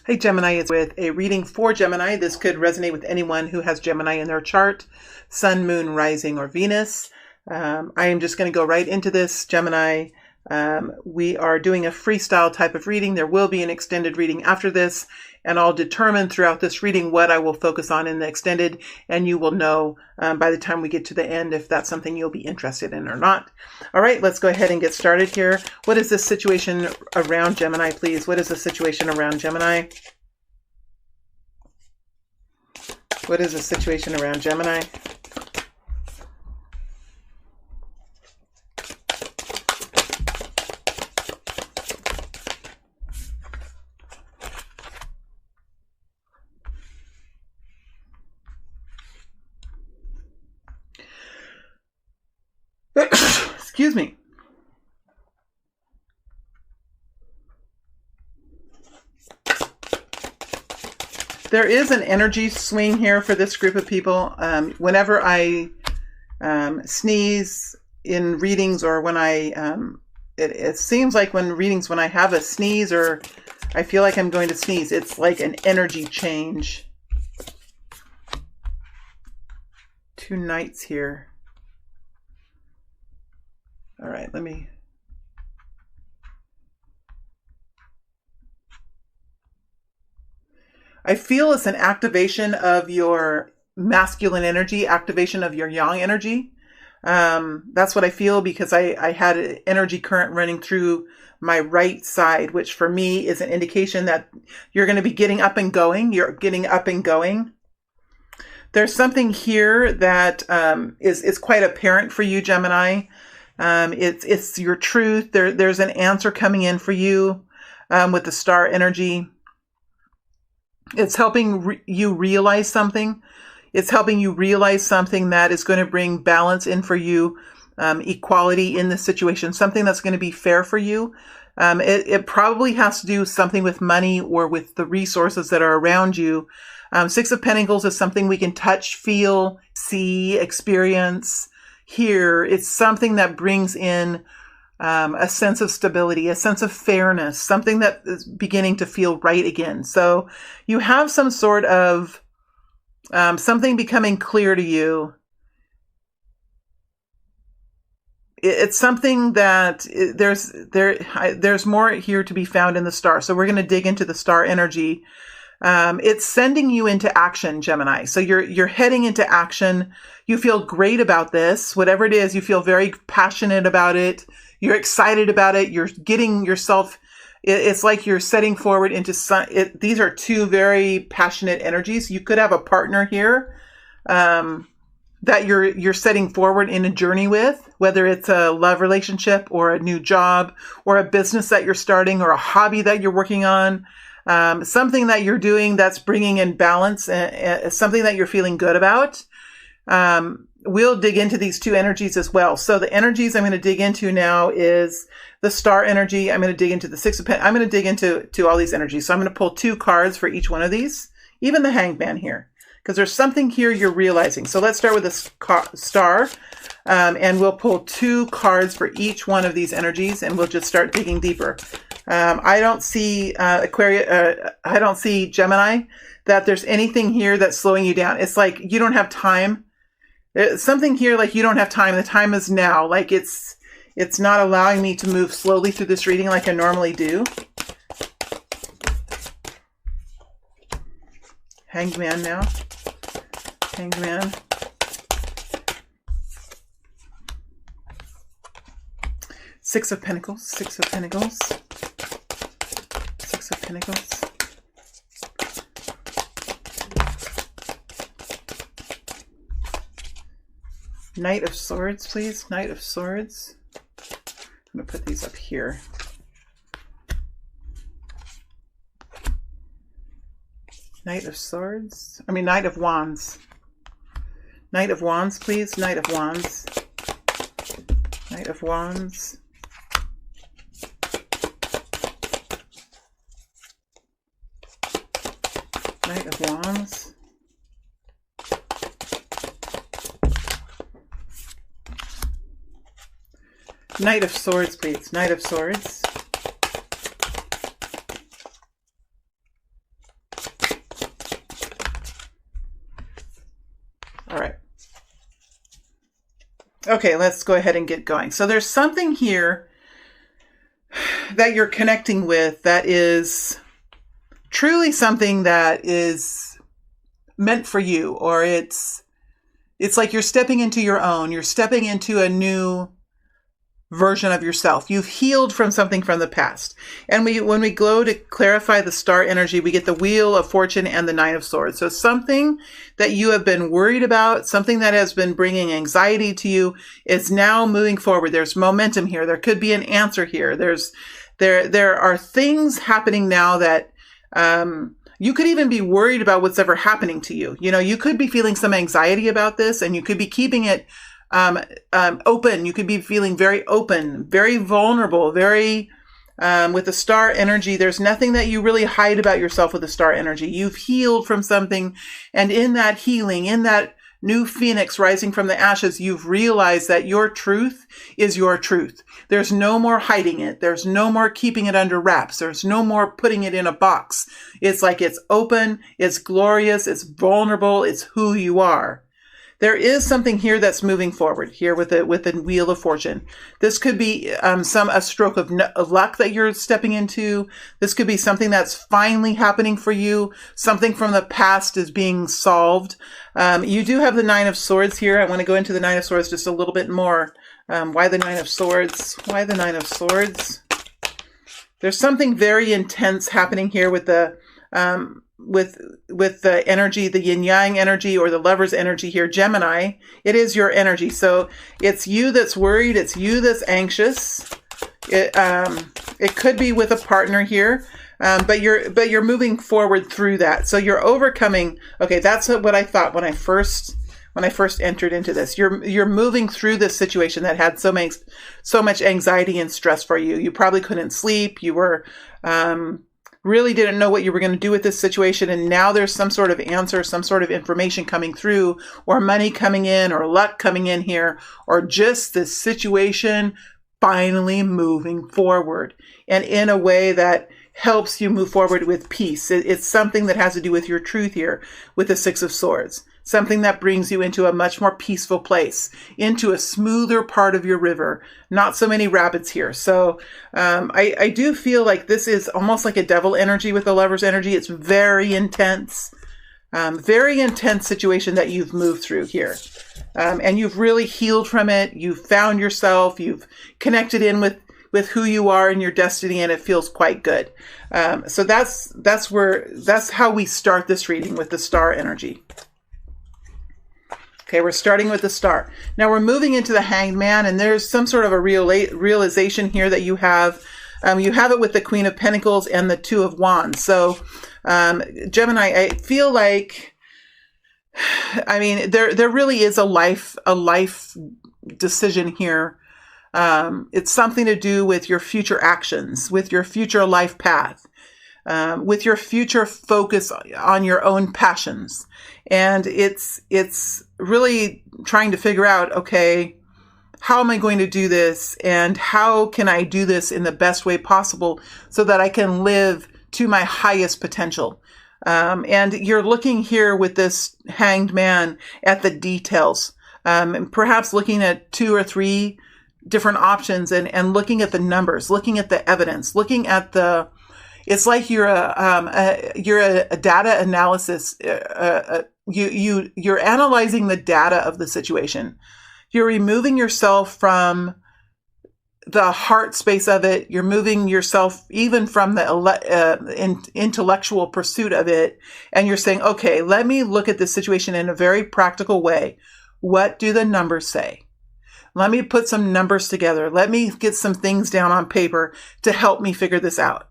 Hey Gemini, it's with a reading for Gemini. This could resonate with anyone who has Gemini in their chart, Sun, Moon, Rising, or Venus. I am just going to go right into this, Gemini. We are doing a freestyle type of reading. There will be an extended reading after this, and I'll determine throughout this reading what I will focus on in the extended, and you will know by the time we get to the end if that's something you'll be interested in or not. All right, let's go ahead and get started here. What is this situation around Gemini, please? What is the situation around Gemini? What is the situation around Gemini? Excuse me. There is an energy swing here for this group of people. Whenever I sneeze in readings, or when it seems like when I have a sneeze or I feel like I'm going to sneeze, it's like an energy change. 2 knights here. All right, I feel it's an activation of your masculine energy, activation of your yang energy. That's what I feel, because I had an energy current running through my right side, which for me is an indication that you're going to be getting up and going. You're getting up and going. There's something here that is quite apparent for you, Gemini. It's your truth. There's an answer coming in for you with the star energy. It's helping you realize something. It's helping you realize something that is going to bring balance in for you, equality in this situation, something that's going to be fair for you. It probably has to do something with money or with the resources that are around you. 6 of Pentacles is something we can touch, feel, see, experience. Here, it's something that brings in a sense of stability, a sense of fairness, something that is beginning to feel right again. So you have some sort of something becoming clear to you. It's something that there's more here to be found in the star. So we're going to dig into the star energy. It's sending you into action, Gemini. So you're heading into action. You feel great about this. Whatever it is, you feel very passionate about it. You're excited about it. You're getting yourself, it's like you're setting forward into these are 2 very passionate energies. You could have a partner here that you're setting forward in a journey with, whether it's a love relationship or a new job or a business that you're starting or a hobby that you're working on. Something that you're doing that's bringing in balance, something that you're feeling good about. We'll dig into these 2 energies as well. So the energies I'm going to dig into now is the star energy. I'm going to dig into the 6 of Pentacles. I'm going to dig into all these energies. So I'm going to pull 2 cards for each one of these, even the Hanged Man here, because there's something here you're realizing. So let's start with the star, and we'll pull 2 cards for each one of these energies, and we'll just start digging deeper. I don't see I don't see Gemini that there's anything here that's slowing you down. It's like you don't have time. It's something here like you don't have time. The time is now. Like it's not allowing me to move slowly through this reading like I normally do. Hanged Man now. Hanged Man. Six of Pentacles. 6 of Pentacles. 6 of Pentacles. Knight of Swords, please. Knight of Swords. I'm going to put these up here. Knight of Swords. I mean, Knight of Wands. Knight of Wands, please. Knight of Wands. Knight of Wands. Knight of Wands. Knight of Swords, please. Knight of Swords. All right. Okay, let's go ahead and get going. So there's something here that you're connecting with that is truly something that is meant for you, or it's like you're stepping into your own. You're stepping into a new version of yourself. You've healed from something from the past. And when we go to clarify the star energy, we get the Wheel of Fortune and the Nine of Swords. So something that you have been worried about, something that has been bringing anxiety to you, is now moving forward. There's momentum here. There could be an answer here. There are things happening now that you could even be worried about what's ever happening to you. You know, you could be feeling some anxiety about this, and you could be keeping it open. You could be feeling very open, very vulnerable, very, with the star energy. There's nothing that you really hide about yourself with the star energy. You've healed from something. And in that healing, in that new phoenix rising from the ashes, you've realized that your truth is your truth. There's no more hiding it. There's no more keeping it under wraps. There's no more putting it in a box. It's like it's open, it's glorious, it's vulnerable, it's who you are. There is something here that's moving forward here with the Wheel of Fortune. This could be a stroke of luck that you're stepping into. This could be something that's finally happening for you. Something from the past is being solved. You do have the Nine of Swords here. I want to go into the Nine of Swords just a little bit more. Why the Nine of Swords? Why the Nine of Swords? There's something very intense happening here with the with the energy, the yin yang energy, or the Lover's energy here. Gemini, it is your energy. So it's you that's worried. It's you that's anxious. It could be with a partner here, but you're moving forward through that. So you're overcoming. Okay, that's what I thought when I first entered into this. You're moving through this situation that had so much anxiety and stress for you. You probably couldn't sleep. You were really didn't know what you were going to do with this situation. And now there's some sort of answer, some sort of information coming through, or money coming in, or luck coming in here, or just this situation finally moving forward, and in a way that helps you move forward with peace. It's something that has to do with your truth here with the Six of Swords. Something that brings you into a much more peaceful place, into a smoother part of your river. Not so many rapids here. So I do feel like this is almost like a devil energy with the Lover's energy. It's very intense situation that you've moved through here. And you've really healed from it. You've found yourself. You've connected in with who you are and your destiny, and it feels quite good. So that's how we start this reading, with the star energy. Okay, we're starting with the star. Now we're moving into the Hanged Man, and there's some sort of a realization here that you have. You have it with the Queen of Pentacles and the Two of Wands. So, Gemini, I feel like, I mean, there really is a life decision here. It's something to do with your future actions, with your future life path, with your future focus on your own passions. And it's really trying to figure out, okay, how am I going to do this? And how can I do this in the best way possible so that I can live to my highest potential? And you're looking here with this Hanged Man at the details, and perhaps looking at 2 or 3 different options, and looking at the numbers, looking at the evidence, looking at it's like you're a data analysis. You're analyzing the data of the situation. You're removing yourself from the heart space of it. You're moving yourself even from the intellectual pursuit of it. And you're saying, okay, let me look at this situation in a very practical way. What do the numbers say? Let me put some numbers together. Let me get some things down on paper to help me figure this out.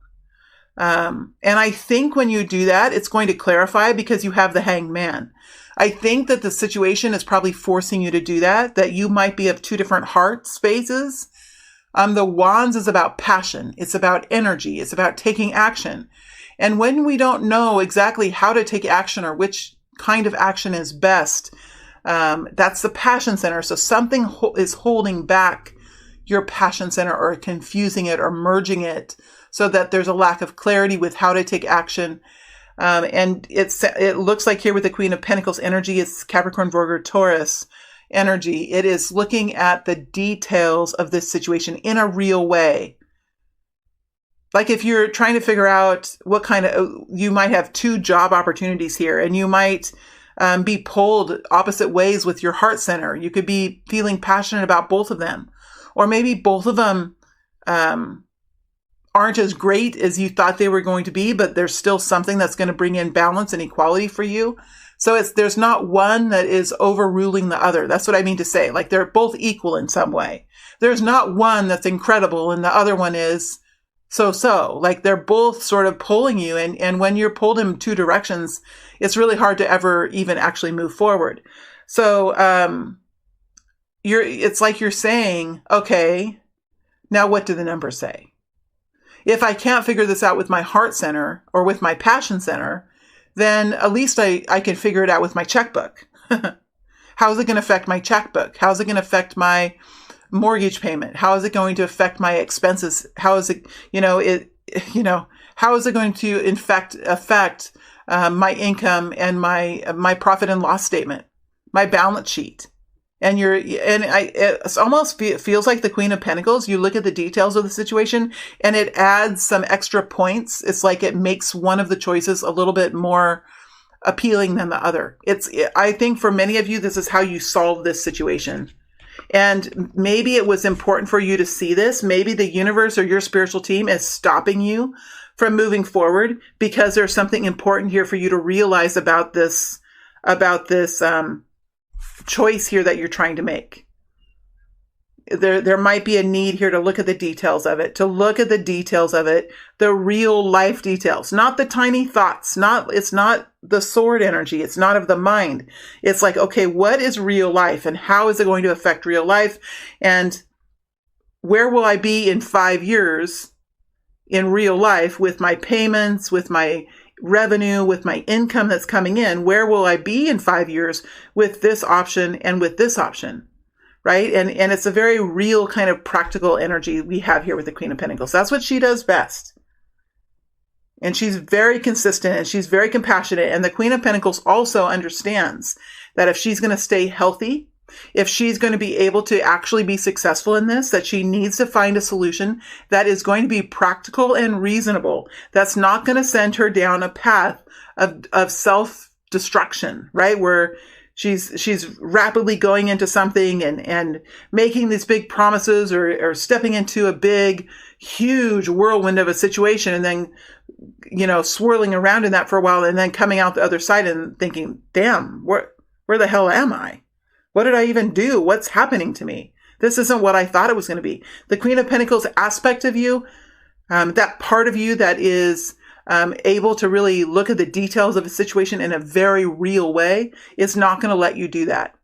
And I think when you do that, it's going to clarify, because you have the Hanged Man. I think that the situation is probably forcing you to do that you might be of 2 different heart spaces. The Wands is about passion. It's about energy. It's about taking action. And when we don't know exactly how to take action, or which kind of action is best, that's the passion center. So something is holding back your passion center, or confusing it, or merging it, so that there's a lack of clarity with how to take action. And it looks like here with the Queen of Pentacles energy, it's Capricorn, Virgo, Taurus energy. It is looking at the details of this situation in a real way. Like if you're trying to figure out what kind of, you might have two job opportunities here, and you might be pulled opposite ways with your heart center. You could be feeling passionate about both of them, or maybe both of them aren't as great as you thought they were going to be, but there's still something that's going to bring in balance and equality for you. So there's not one that is overruling the other. That's what I mean to say. Like they're both equal in some way. There's not one that's incredible and the other one is so. Like they're both sort of pulling you. And when you're pulled in two directions, it's really hard to ever even actually move forward. So it's like you're saying, okay, now what do the numbers say? If I can't figure this out with my heart center or with my passion center, then at least I can figure it out with my checkbook. How is it going to affect my checkbook? How is it going to affect my mortgage payment? How is it going to affect my expenses? How is it, how is it going to affect my income and my profit and loss statement, my balance sheet? And it almost feels like the Queen of Pentacles. You look at the details of the situation and it adds some extra points. It's like it makes one of the choices a little bit more appealing than the other. I think for many of you, this is how you solve this situation. And maybe it was important for you to see this. Maybe the universe or your spiritual team is stopping you from moving forward because there's something important here for you to realize about this choice here that you're trying to make. There might be a need here to look at the details of it, the real life details, not the tiny thoughts, it's not the sword energy. It's not of the mind. It's like, okay, what is real life and how is it going to affect real life? And where will I be in 5 years in real life with my payments, with my revenue, with my income that's coming in? Where will I be in 5 years with this option and with this option? Right? And it's a very real kind of practical energy we have here with the Queen of Pentacles. That's what she does best. And she's very consistent and she's very compassionate. And the Queen of Pentacles also understands that if she's going to stay healthy, if she's going to be able to actually be successful in this, that she needs to find a solution that is going to be practical and reasonable. That's not going to send her down a path of self-destruction, right? Where she's rapidly going into something and making these big promises or stepping into a big, huge whirlwind of a situation and then, swirling around in that for a while and then coming out the other side and thinking, damn, where the hell am I? What did I even do? What's happening to me? This isn't what I thought it was going to be. The Queen of Pentacles aspect of you, that part of you that is able to really look at the details of a situation in a very real way, is not going to let you do that.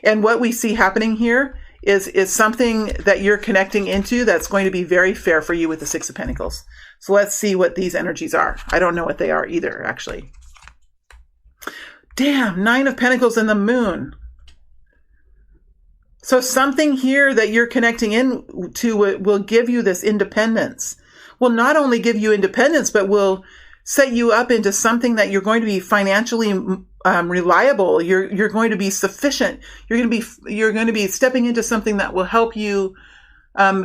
And what we see happening here is something that you're connecting into that's going to be very fair for you with the Six of Pentacles. So let's see what these energies are. I don't know what they are either, actually. Damn, Nine of Pentacles and the Moon. So something here that you're connecting into will give you this independence. Will not only give you independence, but will set you up into something that you're going to be financially reliable. You're going to be sufficient. You're going to be stepping into something that will help you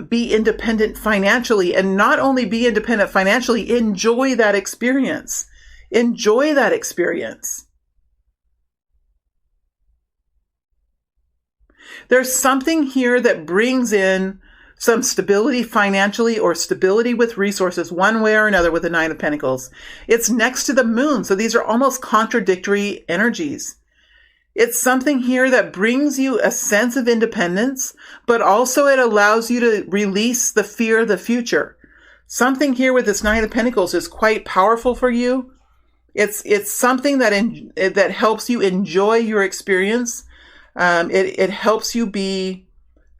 be independent financially, and not only be independent financially, enjoy that experience. Enjoy that experience. There's something here that brings in some stability financially or stability with resources one way or another with the Nine of Pentacles. It's next to the Moon, so these are almost contradictory energies. It's something here that brings you a sense of independence, but also it allows you to release the fear of the future. Something here with this Nine of Pentacles is quite powerful for you. It's something that helps you enjoy your experience. It helps you be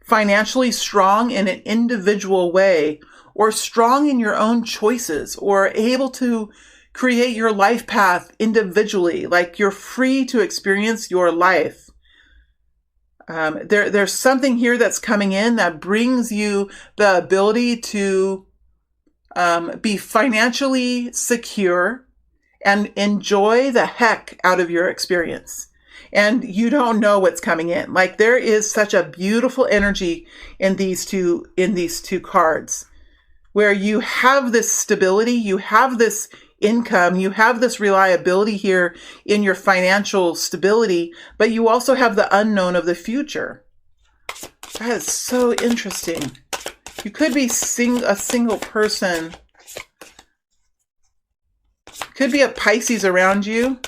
financially strong in an individual way, or strong in your own choices, or able to create your life path individually. Like you're free to experience your life. There's something here that's coming in that brings you the ability to be financially secure and enjoy the heck out of your experience. And you don't know what's coming in. Like, there is such a beautiful energy in these two cards, where you have this stability, you have this income, you have this reliability here in your financial stability, but you also have the unknown of the future. That is so interesting. You could be a single person. Could be a Pisces around you.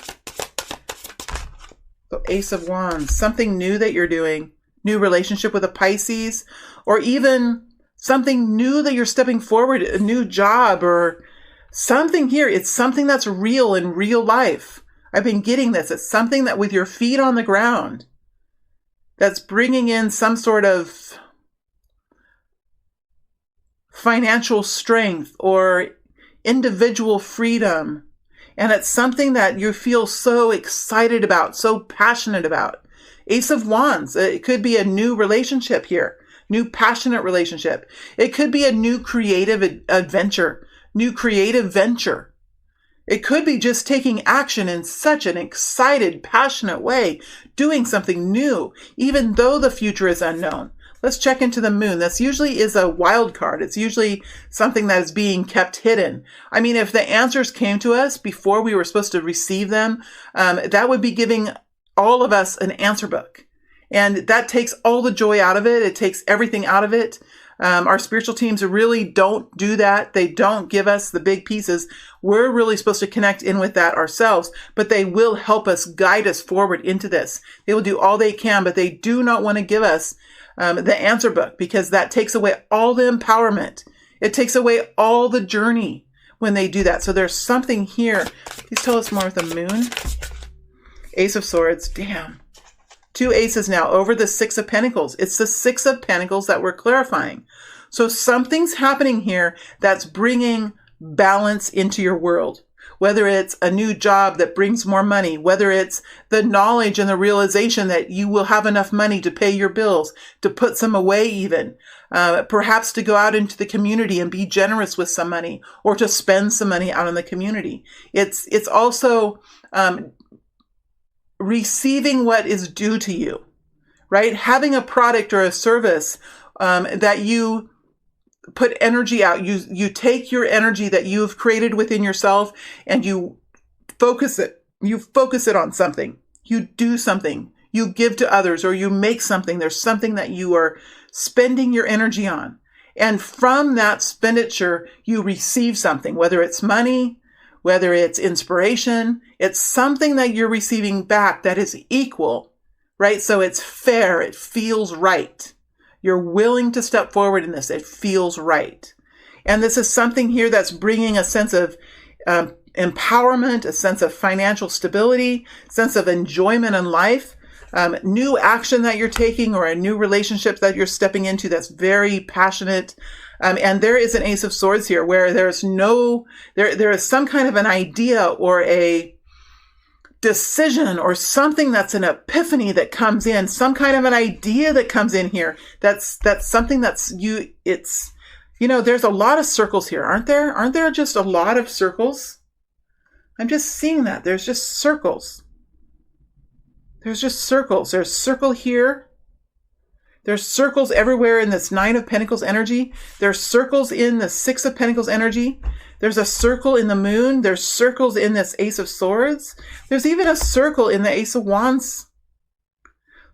The Ace of Wands, something new that you're doing, new relationship with a Pisces, or even something new that you're stepping forward, a new job or something here. It's something that's real in real life. I've been getting this. It's something that with your feet on the ground, that's bringing in some sort of financial strength or individual freedom. And it's something that you feel so excited about, so passionate about. Ace of Wands, it could be a new relationship here, new passionate relationship. It could be a new creative adventure, new creative venture. It could be just taking action in such an excited, passionate way, doing something new, even though the future is unknown. Let's check into the moon. This usually is a wild card. It's usually something that is being kept hidden. I mean, if the answers came to us before we were supposed to receive them, that would be giving all of us an answer book. And that takes all the joy out of it. It takes everything out of it. Our spiritual teams really don't do that. They don't give us the big pieces. We're really supposed to connect in with that ourselves, but they will help us, guide us forward into this. They will do all they can, but they do not want to give us the answer book, because that takes away all the empowerment. It takes away all the journey when they do that. So there's something here. Please tell us more with the moon. Ace of Swords. Damn. Two aces now over the Six of Pentacles. It's the Six of Pentacles that we're clarifying. So something's happening here that's bringing balance into your world. Whether it's a new job that brings more money, whether it's the knowledge and the realization that you will have enough money to pay your bills, to put some away even, perhaps to go out into the community and be generous with some money, or to spend some money out in the community. It's also receiving what is due to you, right? Having a product or a service that you put energy out. You take your energy that you've created within yourself and you focus it. You focus it on something. You do something. You give to others, or you make something. There's something that you are spending your energy on. And from that expenditure, you receive something, whether it's money, whether it's inspiration. It's something that you're receiving back that is equal, right? So it's fair. It feels right. You're willing to step forward in this. It feels right. And this is something here that's bringing a sense of empowerment, a sense of financial stability, sense of enjoyment in life, new action that you're taking, or a new relationship that you're stepping into that's very passionate. And there is an Ace of Swords here where there is some kind of an idea or a decision or something that's an epiphany that comes in, some kind of an idea that comes in here. That's something there's a lot of circles here, aren't there? Aren't there just a lot of circles? I'm just seeing that. There's just circles. There's just circles. There's circle here. There's circles everywhere in this Nine of Pentacles energy. There's circles in the Six of Pentacles energy. There's a circle in the moon. There's circles in this Ace of Swords. There's even a circle in the Ace of Wands.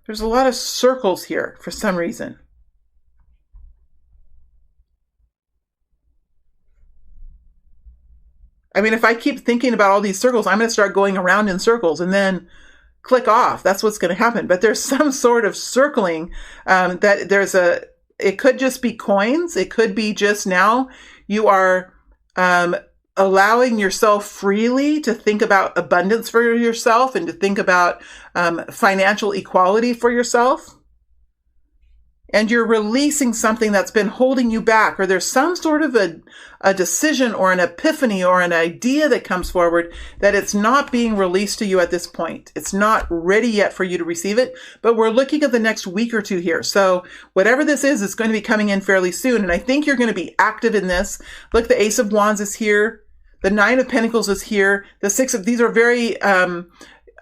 There's a lot of circles here for some reason. I mean, if I keep thinking about all these circles, I'm going to start going around in circles and then click off. That's what's going to happen. But there's some sort of circling it could just be coins. It could be just now you are allowing yourself freely to think about abundance for yourself and to think about financial equality for yourself. And you're releasing something that's been holding you back, or there's some sort of a decision or an epiphany or an idea that comes forward that it's not being released to you at this point. It's not ready yet for you to receive it, but we're looking at the next week or two here. So whatever this is, it's going to be coming in fairly soon. And I think you're going to be active in this. Look, the Ace of Wands is here. The Nine of Pentacles is here. The Six of, these are very,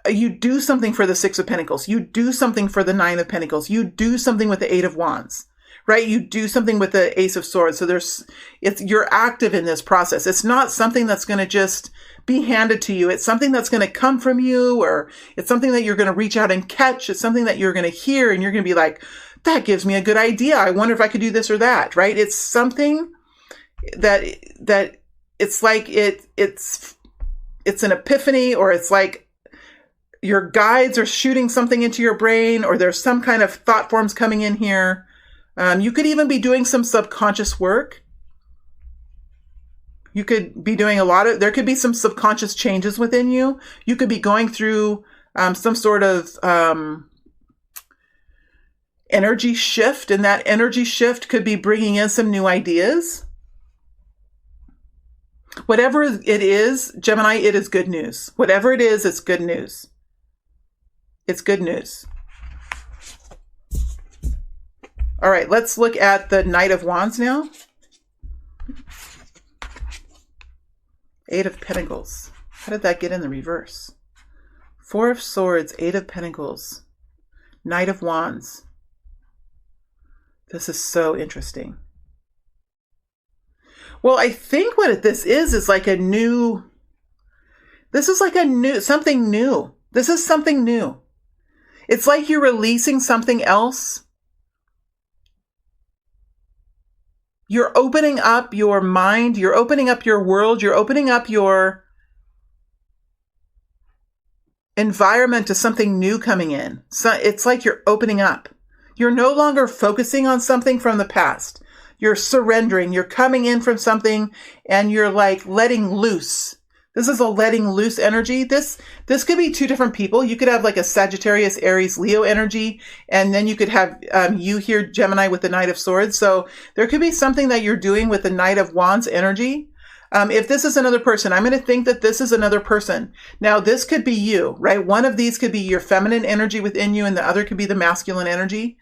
you do something for the Six of Pentacles. You do something for the Nine of Pentacles. You do something with the Eight of Wands, right? You do something with the Ace of Swords. So you're active in this process. It's not something that's going to just be handed to you. It's something that's going to come from you, or it's something that you're going to reach out and catch. It's something that you're going to hear and you're going to be like, that gives me a good idea. I wonder if I could do this or that, right? It's something that it's like it's an epiphany, or it's like your guides are shooting something into your brain, or there's some kind of thought forms coming in here. You could even be doing some subconscious work. You could be doing there could be some subconscious changes within you. You could be going through some sort of energy shift, and that energy shift could be bringing in some new ideas. Whatever it is, Gemini, it is good news. Whatever it is, it's good news. It's good news. All right, let's look at the Knight of Wands now. Eight of Pentacles. How did that get in the reverse? Four of Swords, Eight of Pentacles, Knight of Wands. This is so interesting. Well, I think what this is like something new. This is something new. It's like you're releasing something else. You're opening up your mind. You're opening up your world. You're opening up your environment to something new coming in. So it's like you're opening up. You're no longer focusing on something from the past. You're surrendering. You're coming in from something and you're like letting loose. This is a letting loose energy. This could be two different people. You could have like a Sagittarius, Aries, Leo energy, and then you could have you here, Gemini, with the Knight of Swords. So there could be something that you're doing with the Knight of Wands energy. If this is another person, I'm going to think that this is another person. Now, this could be you, right? One of these could be your feminine energy within you, and the other could be the masculine energy.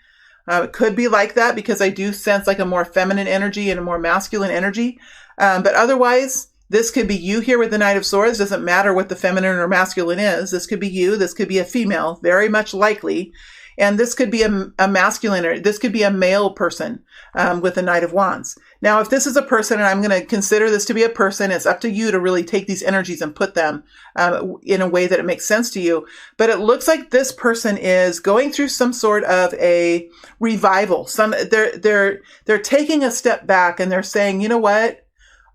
It could be like that because I do sense like a more feminine energy and a more masculine energy. But otherwise, this could be you here with the Knight of Swords. Doesn't matter what the feminine or masculine is. This could be you. This could be a female, very much likely. And this could be a masculine, or this could be a male person with the Knight of Wands. Now, if this is a person, and I'm going to consider this to be a person, it's up to you to really take these energies and put them in a way that it makes sense to you. But it looks like this person is going through some sort of a revival. They're taking a step back and they're saying, you know what?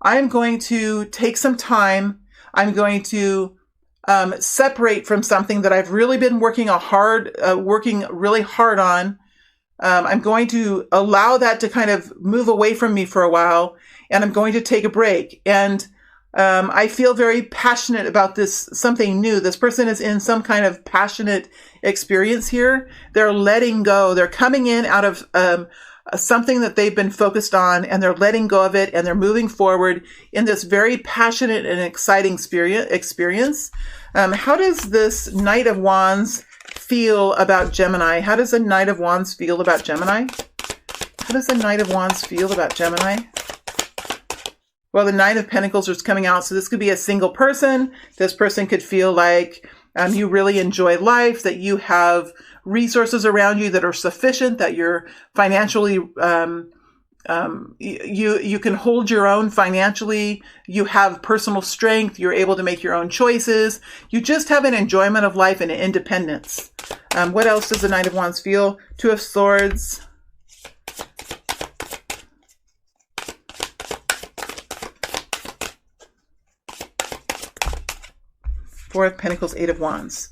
I'm going to take some time. I'm going to separate from something that I've really been working really hard on. I'm going to allow that to kind of move away from me for a while, and I'm going to take a break. And I feel very passionate about this, something new. This person is in some kind of passionate experience here. They're letting go. They're coming in out of something that they've been focused on, and they're letting go of it, and they're moving forward in this very passionate and exciting experience. How does this Knight of Wands feel about Gemini? How does the Knight of Wands feel about Gemini? How does the Knight of Wands feel about Gemini? Well, the Knight of Pentacles is coming out, so this could be a single person. This person could feel like you really enjoy life, that you have resources around you that are sufficient, that you're financially, you can hold your own financially, you have personal strength, you're able to make your own choices, you just have an enjoyment of life and an independence. What else does the Knight of Wands feel? Two of Swords. Four of Pentacles, Eight of Wands.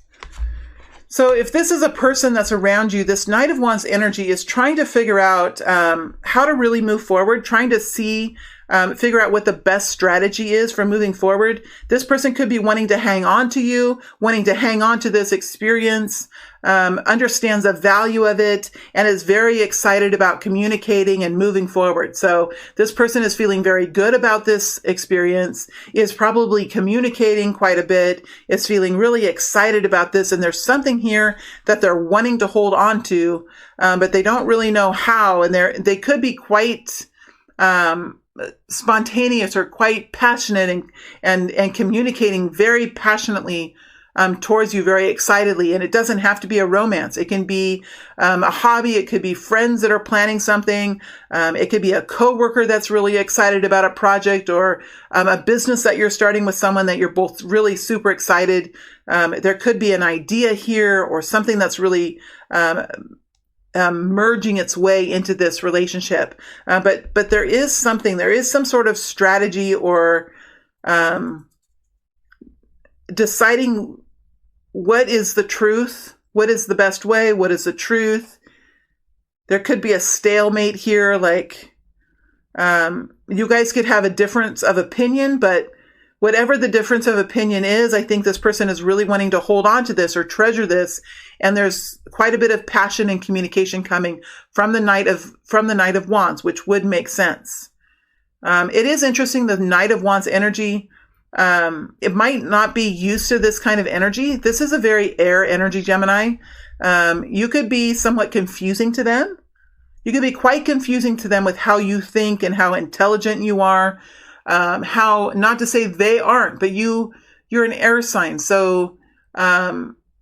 So if this is a person that's around you, this Knight of Wands energy is trying to figure out how to really move forward, trying to figure out what the best strategy is for moving forward. This person could be wanting to hang on to you, wanting to hang on to this experience, understands the value of it, and is very excited about communicating and moving forward. So this person is feeling very good about this experience, is probably communicating quite a bit, is feeling really excited about this, and there's something here that they're wanting to hold on to, but they don't really know how, and they could be quite spontaneous or quite passionate and communicating very passionately towards you very excitedly. And it doesn't have to be a romance. It can be a hobby. It could be friends that are planning something. It could be a coworker that's really excited about a project, or a business that you're starting with someone that you're both really super excited. There could be an idea here, or something that's really merging its way into this relationship. But there is some sort of strategy, or deciding what is the truth, what is the best way, what is the truth. There could be a stalemate here, like you guys could have a difference of opinion, but whatever the difference of opinion is, I think this person is really wanting to hold on to this or treasure this. And there's quite a bit of passion and communication coming from the Knight of Wands, which would make sense. It is interesting, the Knight of Wands energy. It might not be used to this kind of energy. This is a very air energy, Gemini. You could be somewhat confusing to them. You could be quite confusing to them with how you think and how intelligent you are. How, not to say they aren't, but you're an air sign. So,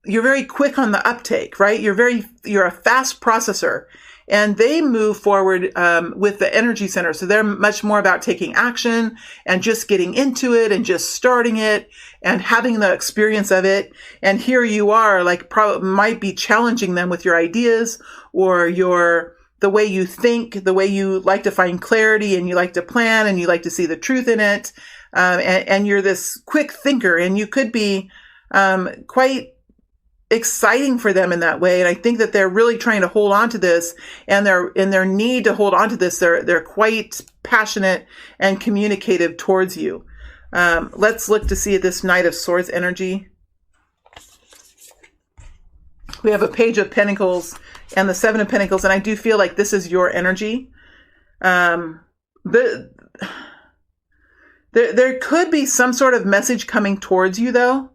you're very quick on the uptake, right? You're a fast processor, and they move forward, with the energy center. So they're much more about taking action and just getting into it and just starting it and having the experience of it. And here you are, like, might be challenging them with your ideas or the way you think, the way you like to find clarity, and you like to plan, and you like to see the truth in it. And you're this quick thinker, and you could be quite exciting for them in that way. And I think that they're really trying to hold on to this, and in their need to hold on to this, they're quite passionate and communicative towards you. Let's look to see this Knight of Swords energy. We have a Page of Pentacles and the Seven of Pentacles, and I do feel like this is your energy. There could be some sort of message coming towards you, though.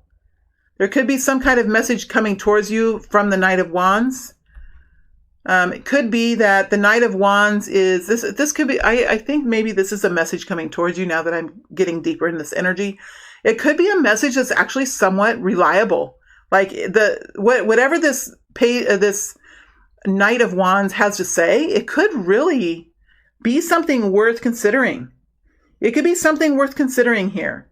There could be some kind of message coming towards you from the Knight of Wands. It could be that the Knight of Wands is this could be, I think maybe this is a message coming towards you now that I'm getting deeper in this energy. It could be a message that's actually somewhat reliable. Like whatever this Knight of Wands has to say, it could really be something worth considering. It could be something worth considering here.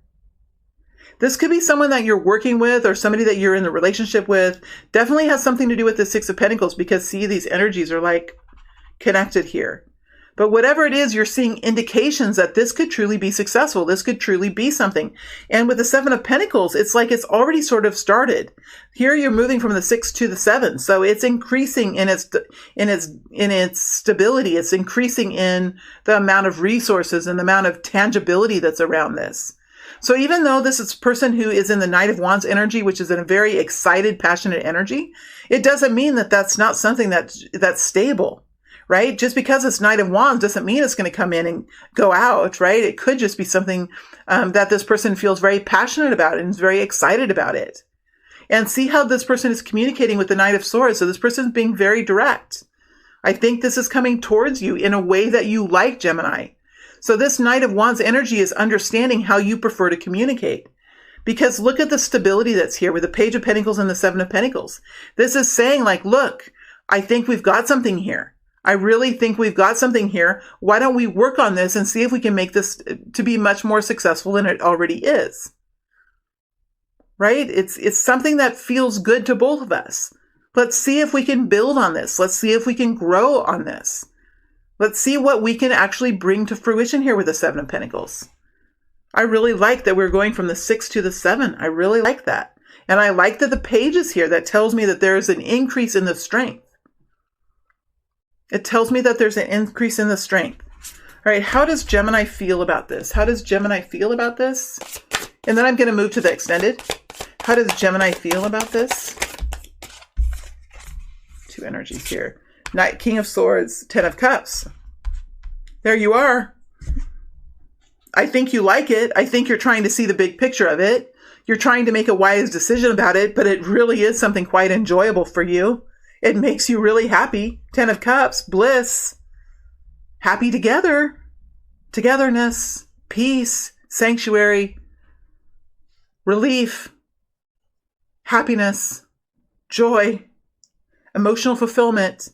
This could be someone that you're working with, or somebody that you're in a relationship with. Definitely has something to do with the Six of Pentacles, because see, these energies are like connected here. But whatever it is, you're seeing indications that this could truly be successful. This could truly be something. And with the Seven of Pentacles, it's like it's already sort of started. Here you're moving from the 6 to the 7. So it's increasing in its stability. It's increasing in the amount of resources and the amount of tangibility that's around this. So even though this is a person who is in the Knight of Wands energy, which is in a very excited, passionate energy, it doesn't mean that that's not something that's stable, right? Just because it's Knight of Wands doesn't mean it's going to come in and go out, right? It could just be something that this person feels very passionate about and is very excited about it. And see how this person is communicating with the Knight of Swords. So this person is being very direct. I think this is coming towards you in a way that you like, Gemini. So this Knight of Wands energy is understanding how you prefer to communicate. Because look at the stability that's here with the Page of Pentacles and the Seven of Pentacles. This is saying, like, look, I think we've got something here. I really think we've got something here. Why don't we work on this and see if we can make this to be much more successful than it already is? Right? It's something that feels good to both of us. Let's see if we can build on this. Let's see if we can grow on this. Let's see what we can actually bring to fruition here with the Seven of Pentacles. I really like that we're going from the 6 to the 7. I really like that. And I like that the Page is here. That tells me that there is an increase in the strength. It tells me that there's an increase in the strength. All right, how does Gemini feel about this? How does Gemini feel about this? And then I'm going to move to the extended. How does Gemini feel about this? Two energies here. Knight, King of Swords, 10 of Cups. There you are. I think you like it. I think you're trying to see the big picture of it. You're trying to make a wise decision about it, but it really is something quite enjoyable for you. It makes you really happy. 10 of Cups, bliss, happy together. togetherness, peace, sanctuary, relief, happiness, joy, emotional fulfillment,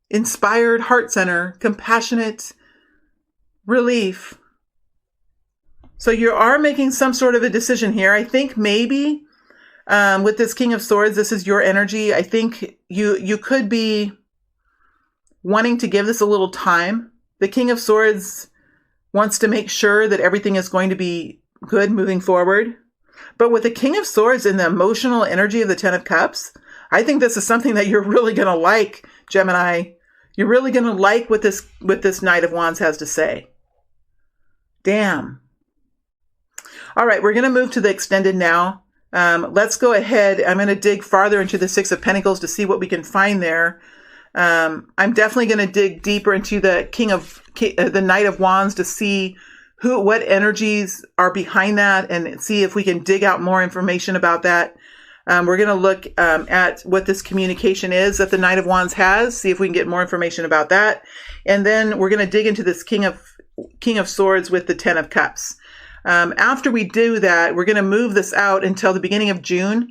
inspired heart center, compassionate relief. So you are making some sort of a decision here. I think maybe with this King of Swords, this is your energy. I think you could be wanting to give this a little time. The King of Swords wants to make sure that everything is going to be good moving forward. But with the King of Swords and the emotional energy of the Ten of Cups, I think this is something that you're really going to like, Gemini. You're really going to like what this Knight of Wands has to say. Damn. All right, we're going to move to the extended now. Let's go ahead. I'm going to dig farther into the Six of Pentacles to see what we can find there. I'm definitely going to dig deeper into the the Knight of Wands to see what energies are behind that and see if we can dig out more information about that. We're going to look at what this communication is that the Knight of Wands has, see if we can get more information about that. And then we're going to dig into this King of Swords with the Ten of Cups. After we do that, we're going to move this out until the beginning of June.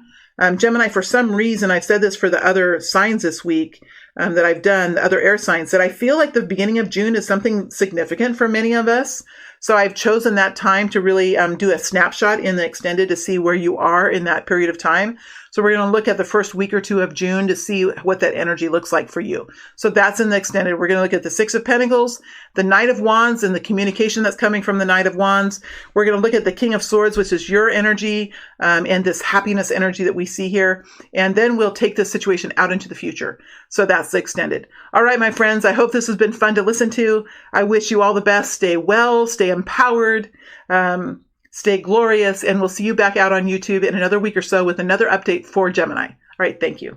Gemini, for some reason, I've said this for the other signs this week that I've done, the other air signs, that I feel like the beginning of June is something significant for many of us. So I've chosen that time to really do a snapshot in the extended to see where you are in that period of time. So we're going to look at the first week or two of June to see what that energy looks like for you. So that's in the extended. We're going to look at the Six of Pentacles, the Knight of Wands, and the communication that's coming from the Knight of Wands. We're going to look at the King of Swords, which is your energy, and this happiness energy that we see here. And then we'll take this situation out into the future. So that's the extended. All right, my friends, I hope this has been fun to listen to. I wish you all the best. Stay well, stay empowered, stay glorious, and we'll see you back out on YouTube in another week or so with another update for Gemini. All right, thank you.